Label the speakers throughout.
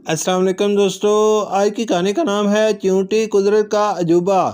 Speaker 1: السلام علیکم دوستو، آج کی کہانی کا نام ہے چیونٹی قدرت کا عجوبہ۔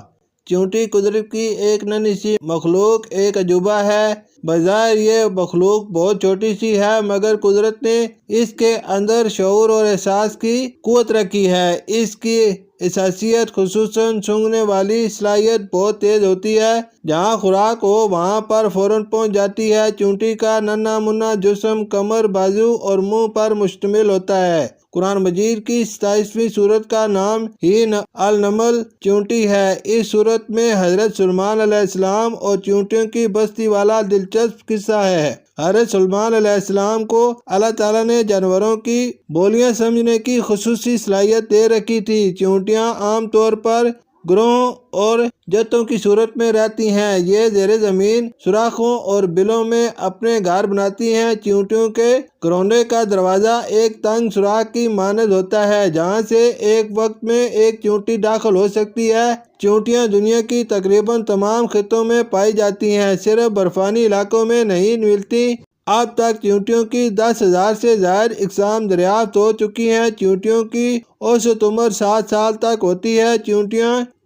Speaker 1: چیونٹی قدرت کی ایک ننھی سی مخلوق، ایک عجوبہ ہے۔ بظاہر یہ مخلوق بہت چھوٹی سی ہے، مگر قدرت نے اس کے اندر شعور اور احساس کی قوت رکھی ہے۔ اس کی حساسیت، خصوصاً سونگھنے والی صلاحیت بہت تیز ہوتی ہے۔ جہاں خوراک ہو وہاں پر فوراً پہنچ جاتی ہے۔ چیونٹی کا ننھا منھا جسم کمر، بازو اور منہ پر مشتمل ہوتا ہے۔ قرآن مجید کی 27ویں سورت کا نام ہی النمل چیونٹی ہے۔ اس سورت میں حضرت سلیمان علیہ السلام اور چیونٹیوں کی بستی والا دلچسپ قصہ ہے۔ حضرت سلیمان علیہ السلام کو اللہ تعالیٰ نے جانوروں کی بولیاں سمجھنے کی خصوصی صلاحیت دے رکھی تھی۔ چیونٹیاں عام طور پر گروہوں اور جتوں کی صورت میں رہتی ہیں۔ یہ زیر زمین سوراخوں اور بلوں میں اپنے گھر بناتی ہیں۔ چیونٹیوں کے گھروندے کا دروازہ ایک تنگ سوراخ کی مانند ہوتا ہے، جہاں سے ایک وقت میں ایک چیونٹی داخل ہو سکتی ہے۔ چیونٹیاں دنیا کی تقریباً تمام خطوں میں پائی جاتی ہیں، صرف برفانی علاقوں میں نہیں ملتی۔ اب تک چیونٹیوں کی 10,000 سے زائد اقسام دریافت ہو چکی ہیں۔ چیونٹیوں کی اوسط عمر 7 سال تک ہوتی ہے۔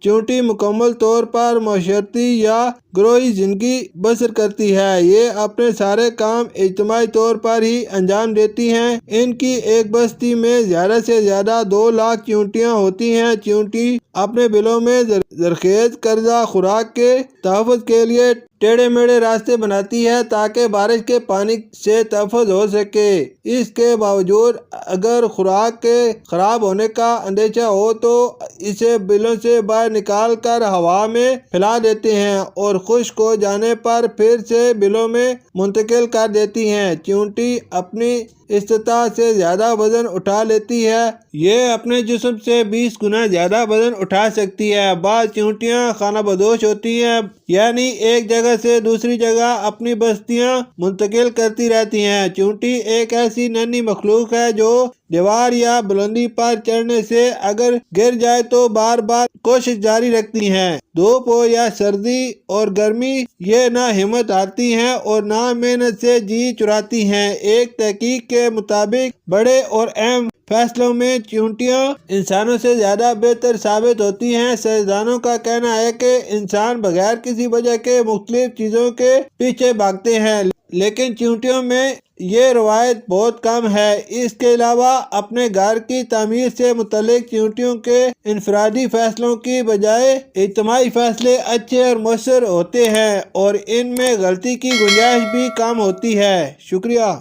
Speaker 1: چیونٹی مکمل طور پر معاشرتی یا گروہی زندگی بسر کرتی ہے۔ یہ اپنے سارے کام اجتماعی طور پر ہی انجام دیتی ہیں۔ ان کی ایک بستی میں زیادہ سے زیادہ 2 لاکھ چیونٹیاں ہوتی ہیں۔ چیونٹی اپنے بلوں میں زرخیز کردہ خوراک کے تحفظ کے لیے ٹیڑھے میڑھے راستے بناتی ہے تاکہ بارش کے پانی سے تحفظ ہو سکے۔ اس کے باوجود اگر خوراک کے خراب ہونے کا اندیشہ ہو تو اسے بلوں سے باہر نکال کر ہوا میں پھیلا دیتے ہیں اور خشک ہو جانے پر پھر سے بلوں میں منتقل کر دیتی ہیں۔ چیونٹی اپنی استطاعت سے زیادہ وزن اٹھا لیتی ہے۔ یہ اپنے جسم سے 20 گنا زیادہ وزن اٹھا سکتی ہے۔ بعض چیونٹیاں خانہ بدوش ہوتی ہیں، یعنی ایک جگہ سے دوسری جگہ اپنی بستیاں منتقل کرتی رہتی ہیں۔ چیونٹی ایک ایسی ننھی مخلوق ہے جو دیوار یا بلندی پر چڑھنے سے اگر گر جائے تو بار بار کوشش جاری رکھتی ہیں۔ دھوپ ہو یا سردی اور گرمی، یہ نہ ہمت ہارتی ہیں اور نہ محنت سے جی چراتی ہیں۔ ایک تحقیق کے مطابق بڑے اور اہم فیصلوں میں چیونٹیاں انسانوں سے زیادہ بہتر ثابت ہوتی ہیں۔ سائنسدانوں کا کہنا ہے کہ انسان بغیر کسی وجہ کے مختلف چیزوں کے پیچھے بھاگتے ہیں، لیکن چیونٹیوں میں یہ روایت بہت کم ہے۔ اس کے علاوہ اپنے گھر کی تعمیر سے متعلق چیونٹیوں کے انفرادی فیصلوں کی بجائے اجتماعی فیصلے اچھے اور مؤثر ہوتے ہیں اور ان میں غلطی کی گنجائش بھی کم ہوتی ہے۔ شکریہ۔